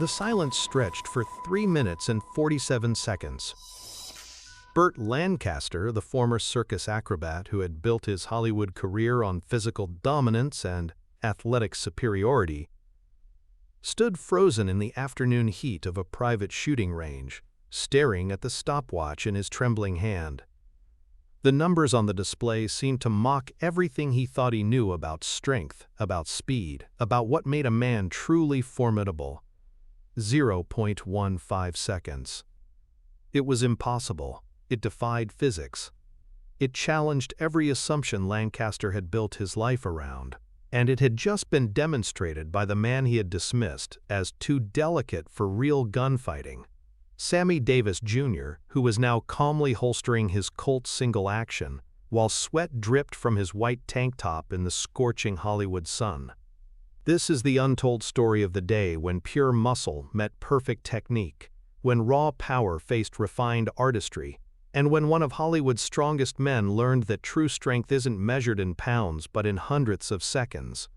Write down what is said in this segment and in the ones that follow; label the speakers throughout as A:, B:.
A: The silence stretched for 3 minutes and 47 seconds. Burt Lancaster, the former circus acrobat who had built his Hollywood career on physical dominance and athletic superiority, stood frozen in the afternoon heat of a private shooting range, staring at the stopwatch in his trembling hand. The numbers on the display seemed to mock everything he thought he knew about strength, about speed, about what made a man truly formidable. 0.15 seconds. It was impossible. It defied physics. It challenged every assumption Lancaster had built his life around, and it had just been demonstrated by the man he had dismissed as too delicate for real gunfighting. Sammy Davis, Jr., who was now calmly holstering his Colt single action, while sweat dripped from his white tank top in the scorching Hollywood sun. This is the untold story of the day when pure muscle met perfect technique, when raw power faced refined artistry, and when one of Hollywood's strongest men learned that true strength isn't measured in pounds but in hundredths of seconds.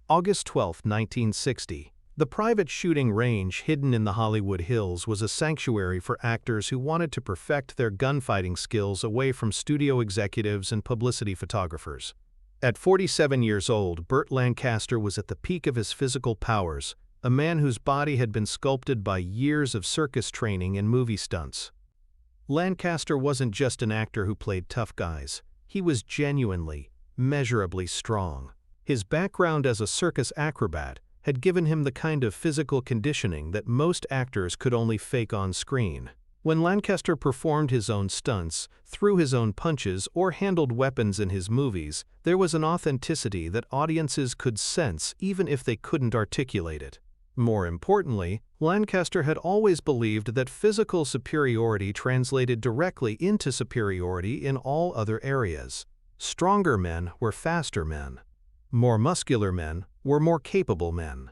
A: August 12, 1960. The private shooting range hidden in the Hollywood Hills was a sanctuary for actors who wanted to perfect their gunfighting skills away from studio executives and publicity photographers. At 47 years old, Burt Lancaster was at the peak of his physical powers, a man whose body had been sculpted by years of circus training and movie stunts. Lancaster wasn't just an actor who played tough guys. He was genuinely, measurably strong. His background as a circus acrobat had given him the kind of physical conditioning that most actors could only fake on screen. When Lancaster performed his own stunts, threw his own punches, or handled weapons in his movies, there was an authenticity that audiences could sense even if they couldn't articulate it. More importantly, Lancaster had always believed that physical superiority translated directly into superiority in all other areas. Stronger men were faster men. More muscular men were more capable men.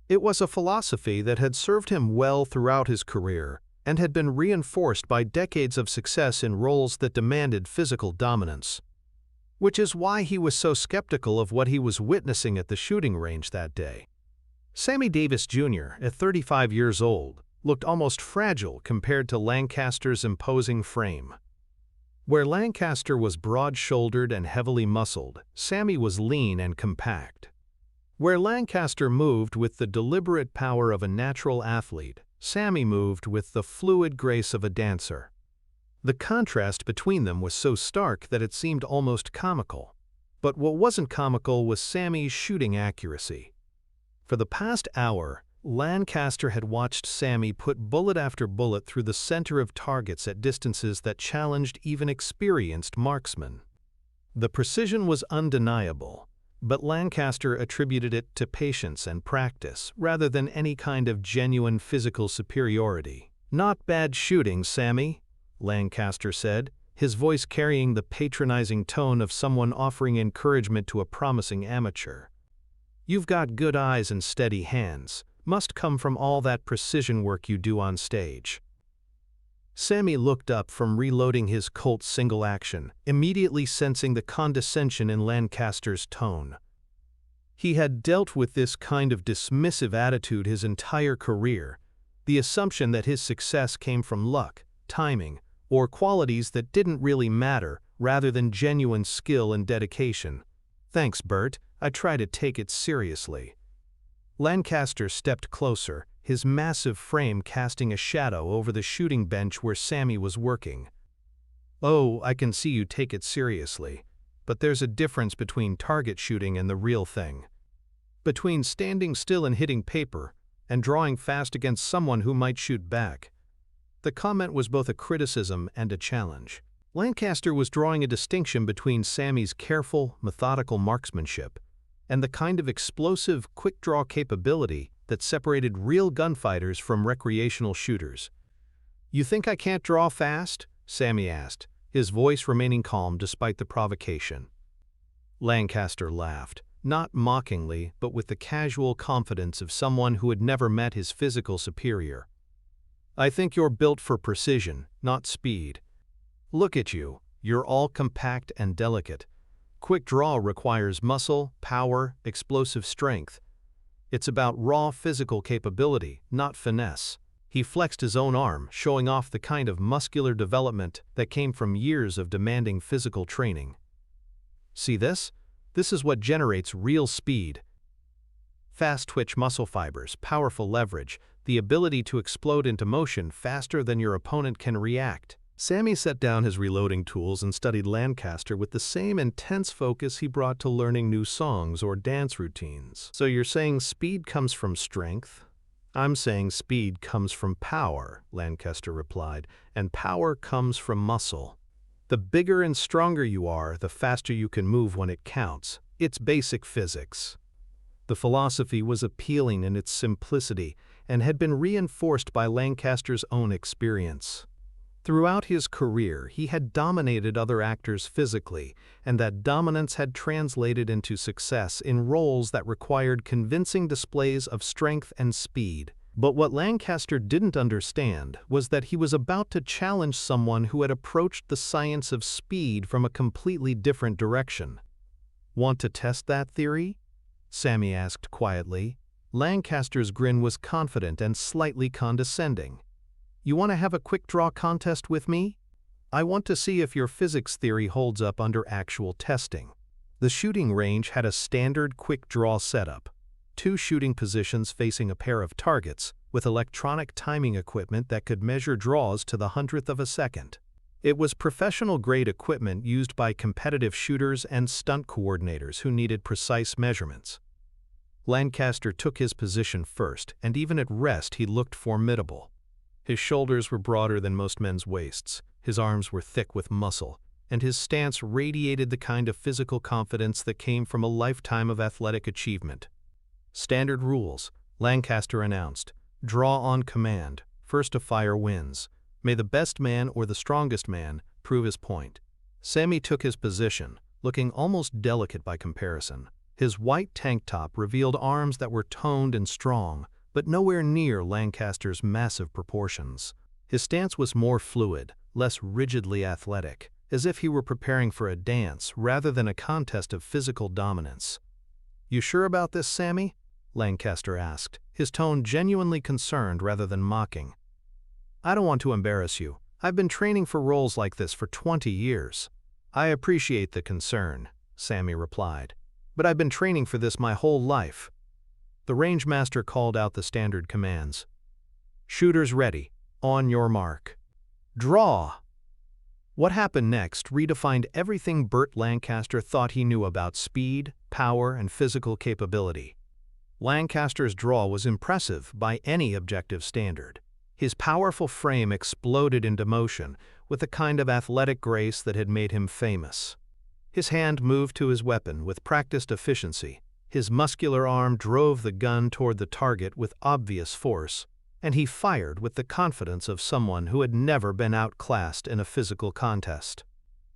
A: It was a philosophy that had served him well throughout his career and had been reinforced by decades of success in roles that demanded physical dominance. Which is why he was so skeptical of what he was witnessing at the shooting range that day. Sammy Davis, Jr., at 35 years old, looked almost fragile compared to Lancaster's imposing frame. Where Lancaster was broad-shouldered and heavily muscled, Sammy was lean and compact. Where Lancaster moved with the deliberate power of a natural athlete, Sammy moved with the fluid grace of a dancer. The contrast between them was so stark that it seemed almost comical. But what wasn't comical was Sammy's shooting accuracy. For the past hour, Lancaster had watched Sammy put bullet after bullet through the center of targets at distances that challenged even experienced marksmen. The precision was undeniable, but Lancaster attributed it to patience and practice rather than any kind of genuine physical superiority. "Not bad shooting, Sammy," Lancaster said, his voice carrying the patronizing tone of someone offering encouragement to a promising amateur. "You've got good eyes and steady hands. Must come from all that precision work you do on stage." Sammy looked up from reloading his Colt single action, immediately sensing the condescension in Lancaster's tone. He had dealt with this kind of dismissive attitude his entire career, the assumption that his success came from luck, timing, or qualities that didn't really matter rather than genuine skill and dedication. "Thanks, Burt. I try to take it seriously." Lancaster stepped closer, his massive frame casting a shadow over the shooting bench where Sammy was working. "Oh, I can see you take it seriously. But there's a difference between target shooting and the real thing. Between standing still and hitting paper, and drawing fast against someone who might shoot back." The comment was both a criticism and a challenge. Lancaster was drawing a distinction between Sammy's careful, methodical marksmanship and the kind of explosive, quick-draw capability that separated real gunfighters from recreational shooters. "You think I can't draw fast?" Sammy asked, his voice remaining calm despite the provocation. Lancaster laughed, not mockingly but with the casual confidence of someone who had never met his physical superior. "I think you're built for precision, not speed. Look at you, you're all compact and delicate. Quick draw requires muscle, power, explosive strength. It's about raw physical capability, not finesse. He flexed his own arm, showing off the kind of muscular development that came from years of demanding physical training. See this? This is what generates real speed. Fast-twitch muscle fibers, powerful leverage, the ability to explode into motion faster than your opponent can react. Sammy set down his reloading tools and studied Lancaster with the same intense focus he brought to learning new songs or dance routines. So you're saying speed comes from strength? I'm saying speed comes from power, Lancaster replied, and power comes from muscle. The bigger and stronger you are, the faster you can move when it counts. It's basic physics. The philosophy was appealing in its simplicity and had been reinforced by Lancaster's own experience. Throughout his career, he had dominated other actors physically, and that dominance had translated into success in roles that required convincing displays of strength and speed. But what Lancaster didn't understand was that he was about to challenge someone who had approached the science of speed from a completely different direction. "Want to test that theory?" Sammy asked quietly. Lancaster's grin was confident and slightly condescending. "You want to have a quick draw contest with me? I want to see if your physics theory holds up under actual testing." The shooting range had a standard quick draw setup. 2 shooting positions facing a pair of targets, with electronic timing equipment that could measure draws to the 100th of a second. It was professional-grade equipment used by competitive shooters and stunt coordinators who needed precise measurements. Lancaster took his position first, and even at rest he looked formidable. His shoulders were broader than most men's waists, his arms were thick with muscle, and his stance radiated the kind of physical confidence that came from a lifetime of athletic achievement. "Standard rules," Lancaster announced. "Draw on command. First to fire wins. May the best man or the strongest man prove his point." Sammy took his position, looking almost delicate by comparison. His white tank top revealed arms that were toned and strong, but nowhere near Lancaster's massive proportions. His stance was more fluid, less rigidly athletic, as if he were preparing for a dance rather than a contest of physical dominance. "You sure about this, Sammy?" Lancaster asked, his tone genuinely concerned rather than mocking. "I don't want to embarrass you. I've been training for roles like this for 20 years. "I appreciate the concern," Sammy replied, "but I've been training for this my whole life." The rangemaster called out the standard commands. "Shooters ready. On your mark. Draw!" What happened next redefined everything Burt Lancaster thought he knew about speed, power, and physical capability. Lancaster's draw was impressive by any objective standard. His powerful frame exploded into motion with a kind of athletic grace that had made him famous. His hand moved to his weapon with practiced efficiency. His muscular arm drove the gun toward the target with obvious force, and he fired with the confidence of someone who had never been outclassed in a physical contest.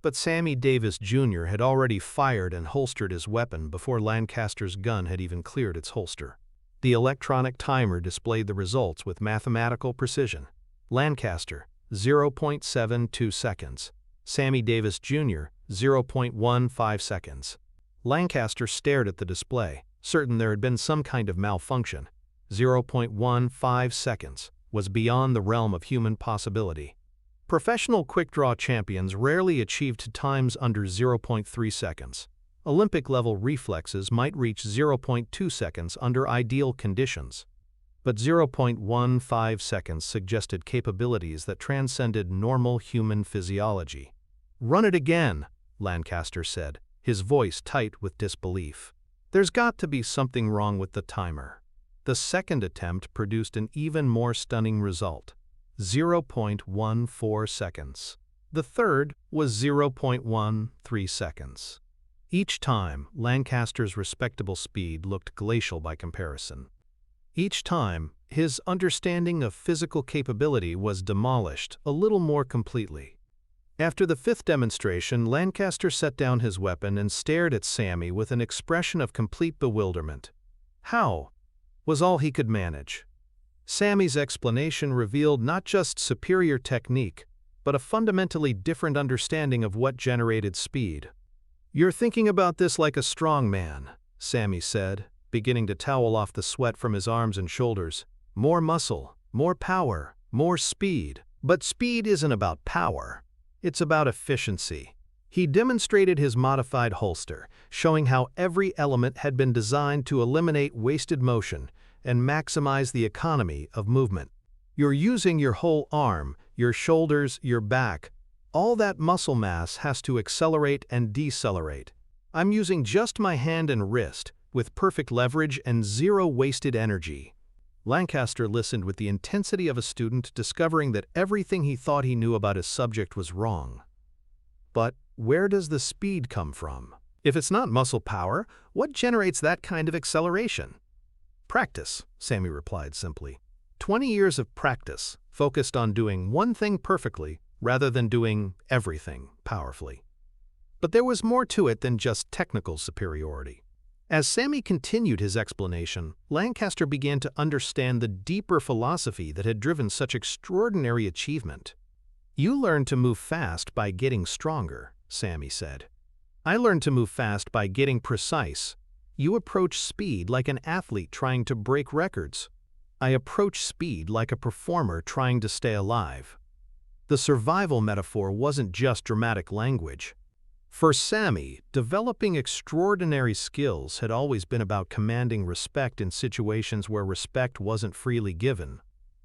A: But Sammy Davis, Jr. had already fired and holstered his weapon before Lancaster's gun had even cleared its holster. The electronic timer displayed the results with mathematical precision. Lancaster, 0.72 seconds. Sammy Davis, Jr., 0.15 seconds. Lancaster stared at the display, certain there had been some kind of malfunction. 0.15 seconds was beyond the realm of human possibility. Professional quick-draw champions rarely achieved times under 0.3 seconds. Olympic-level reflexes might reach 0.2 seconds under ideal conditions. But 0.15 seconds suggested capabilities that transcended normal human physiology. "Run it again," Lancaster said, his voice tight with disbelief. There's got to be something wrong with the timer. The second attempt produced an even more stunning result. 0.14 seconds. The third was 0.13 seconds. Each time, Lancaster's respectable speed looked glacial by comparison. Each time, his understanding of physical capability was demolished a little more completely. After the 5th demonstration, Lancaster set down his weapon and stared at Sammy with an expression of complete bewilderment. "How?" was all he could manage. Sammy's explanation revealed not just superior technique, but a fundamentally different understanding of what generated speed. "You're thinking about this like a strongman," Sammy said, beginning to towel off the sweat from his arms and shoulders. More muscle, more power, more speed. But speed isn't about power. It's about efficiency. He demonstrated his modified holster, showing how every element had been designed to eliminate wasted motion and maximize the economy of movement. You're using your whole arm, your shoulders, your back. All that muscle mass has to accelerate and decelerate. I'm using just my hand and wrist, with perfect leverage and zero wasted energy. Lancaster listened with the intensity of a student discovering that everything he thought he knew about his subject was wrong. But where does the speed come from? If it's not muscle power, what generates that kind of acceleration? Practice, Sammy replied simply. 20 years of practice, focused on doing one thing perfectly rather than doing everything powerfully. But there was more to it than just technical superiority. As Sammy continued his explanation, Lancaster began to understand the deeper philosophy that had driven such extraordinary achievement. You learn to move fast by getting stronger, Sammy said. I learned to move fast by getting precise. You approach speed like an athlete trying to break records. I approach speed like a performer trying to stay alive. The survival metaphor wasn't just dramatic language. For Sammy, developing extraordinary skills had always been about commanding respect in situations where respect wasn't freely given.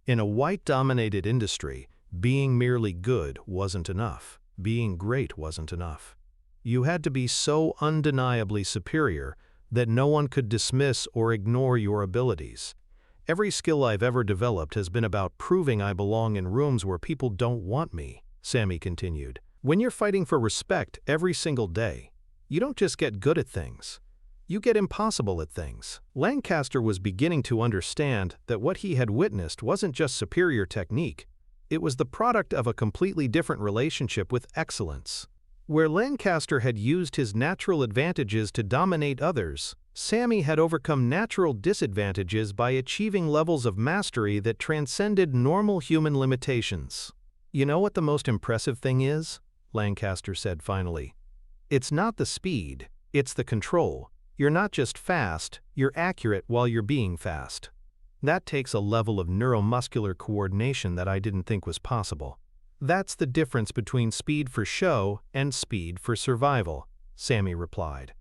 A: In a white-dominated industry, being merely good wasn't enough. Being great wasn't enough. You had to be so undeniably superior that no one could dismiss or ignore your abilities. Every skill I've ever developed has been about proving I belong in rooms where people don't want me, Sammy continued. When you're fighting for respect every single day, you don't just get good at things. You get impossible at things. Lancaster was beginning to understand that what he had witnessed wasn't just superior technique. It was the product of a completely different relationship with excellence. Where Lancaster had used his natural advantages to dominate others, Sammy had overcome natural disadvantages by achieving levels of mastery that transcended normal human limitations. You know what the most impressive thing is? Lancaster said finally. It's not the speed, it's the control. You're not just fast, you're accurate while you're being fast. That takes a level of neuromuscular coordination that I didn't think was possible. That's the difference between speed for show and speed for survival, Sammy replied.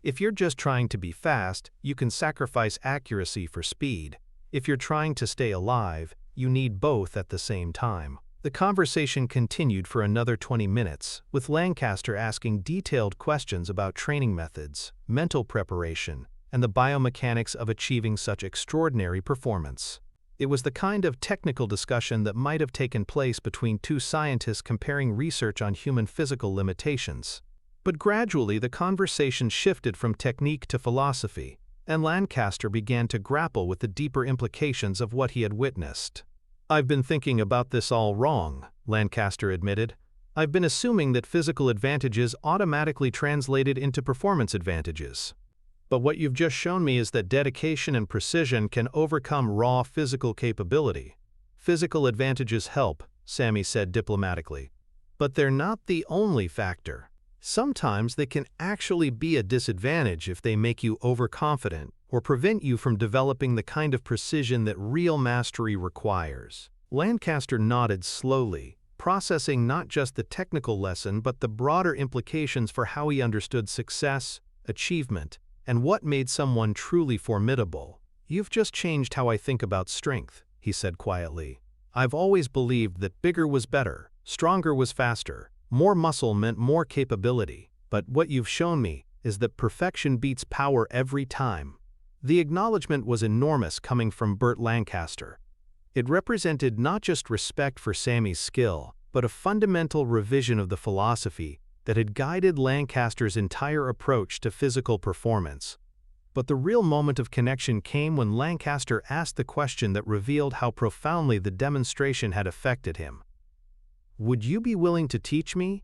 A: If you're just trying to be fast, you can sacrifice accuracy for speed. If you're trying to stay alive, you need both at the same time. The conversation continued for another 20 minutes, with Lancaster asking detailed questions about training methods, mental preparation, and the biomechanics of achieving such extraordinary performance. It was the kind of technical discussion that might have taken place between two scientists comparing research on human physical limitations. But gradually the conversation shifted from technique to philosophy, and Lancaster began to grapple with the deeper implications of what he had witnessed. I've been thinking about this all wrong, Lancaster admitted. I've been assuming that physical advantages automatically translated into performance advantages. But what you've just shown me is that dedication and precision can overcome raw physical capability. Physical advantages help, Sammy said diplomatically. But they're not the only factor. Sometimes they can actually be a disadvantage if they make you overconfident or prevent you from developing the kind of precision that real mastery requires. Lancaster nodded slowly, processing not just the technical lesson but the broader implications for how he understood success, achievement, and what made someone truly formidable. You've just changed how I think about strength, he said quietly. I've always believed that bigger was better, stronger was faster, more muscle meant more capability. But what you've shown me is that perfection beats power every time. The acknowledgement was enormous coming from Burt Lancaster. It represented not just respect for Sammy's skill, but a fundamental revision of the philosophy that had guided Lancaster's entire approach to physical performance. But the real moment of connection came when Lancaster asked the question that revealed how profoundly the demonstration had affected him. Would you be willing to teach me?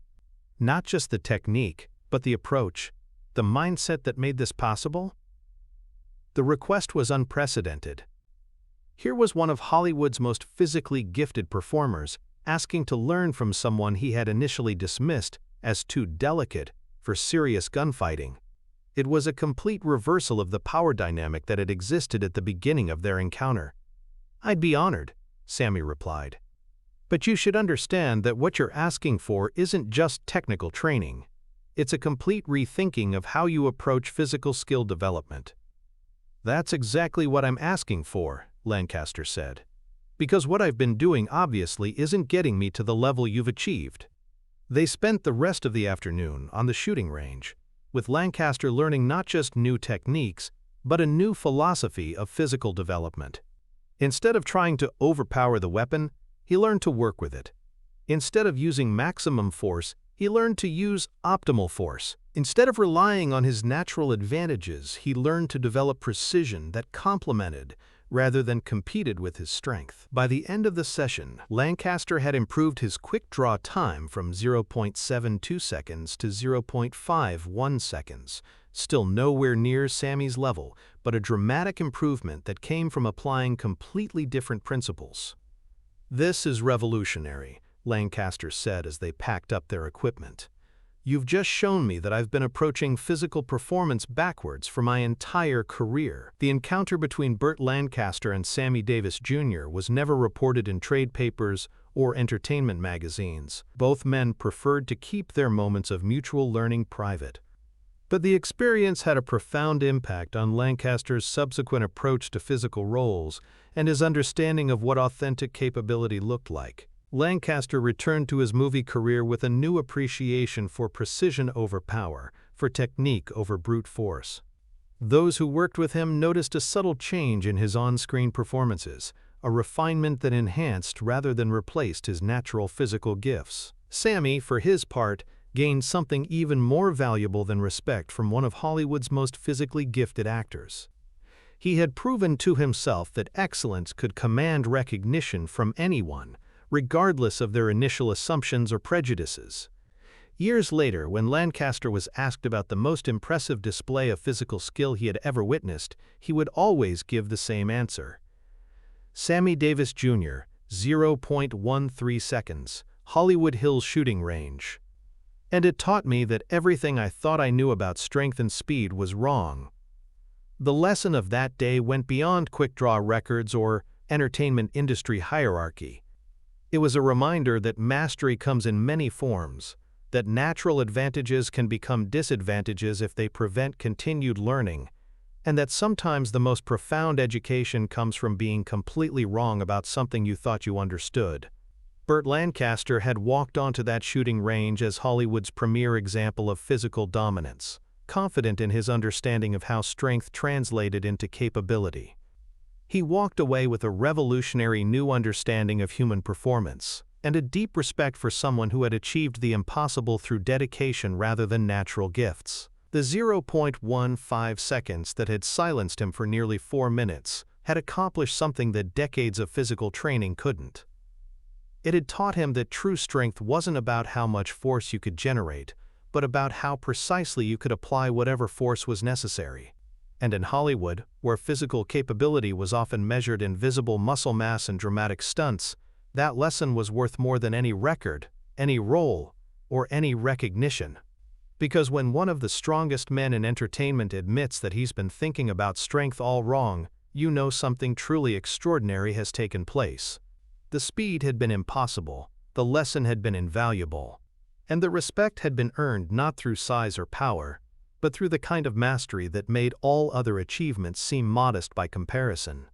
A: Not just the technique, but the approach, the mindset that made this possible? The request was unprecedented. Here was one of Hollywood's most physically gifted performers asking to learn from someone he had initially dismissed as too delicate for serious gunfighting. It was a complete reversal of the power dynamic that had existed at the beginning of their encounter. "I'd be honored," Sammy replied. "But you should understand that what you're asking for isn't just technical training. It's a complete rethinking of how you approach physical skill development." "That's exactly what I'm asking for," Lancaster said. "Because what I've been doing obviously isn't getting me to the level you've achieved." They spent the rest of the afternoon on the shooting range, with Lancaster learning not just new techniques, but a new philosophy of physical development. Instead of trying to overpower the weapon, he learned to work with it. Instead of using maximum force, he learned to use optimal force. Instead of relying on his natural advantages, he learned to develop precision that complemented rather than competed with his strength. By the end of the session, Lancaster had improved his quick draw time from 0.72 seconds to 0.51 seconds, still nowhere near Sammy's level, but a dramatic improvement that came from applying completely different principles. "This is revolutionary," Lancaster said as they packed up their equipment. "You've just shown me that I've been approaching physical performance backwards for my entire career." The encounter between Burt Lancaster and Sammy Davis, Jr. was never reported in trade papers or entertainment magazines. Both men preferred to keep their moments of mutual learning private. But the experience had a profound impact on Lancaster's subsequent approach to physical roles and his understanding of what authentic capability looked like. Lancaster returned to his movie career with a new appreciation for precision over power, for technique over brute force. Those who worked with him noticed a subtle change in his on-screen performances, a refinement that enhanced rather than replaced his natural physical gifts. Sammy, for his part, gained something even more valuable than respect from one of Hollywood's most physically gifted actors. He had proven to himself that excellence could command recognition from anyone, regardless of their initial assumptions or prejudices. Years later, when Lancaster was asked about the most impressive display of physical skill he had ever witnessed, he would always give the same answer. "Sammy Davis, Jr., 0.13 seconds, Hollywood Hills shooting range. And it taught me that everything I thought I knew about strength and speed was wrong." The lesson of that day went beyond quick-draw records or entertainment industry hierarchy. It was a reminder that mastery comes in many forms, that natural advantages can become disadvantages if they prevent continued learning, and that sometimes the most profound education comes from being completely wrong about something you thought you understood. Burt Lancaster had walked onto that shooting range as Hollywood's premier example of physical dominance, confident in his understanding of how strength translated into capability. He walked away with a revolutionary new understanding of human performance, and a deep respect for someone who had achieved the impossible through dedication rather than natural gifts. The 0.15 seconds that had silenced him for nearly 4 minutes had accomplished something that decades of physical training couldn't. It had taught him that true strength wasn't about how much force you could generate, but about how precisely you could apply whatever force was necessary. And in Hollywood, where physical capability was often measured in visible muscle mass and dramatic stunts, that lesson was worth more than any record, any role, or any recognition. Because when one of the strongest men in entertainment admits that he's been thinking about strength all wrong, you know something truly extraordinary has taken place. The speed had been impossible, the lesson had been invaluable, and the respect had been earned not through size or power, but through the kind of mastery that made all other achievements seem modest by comparison.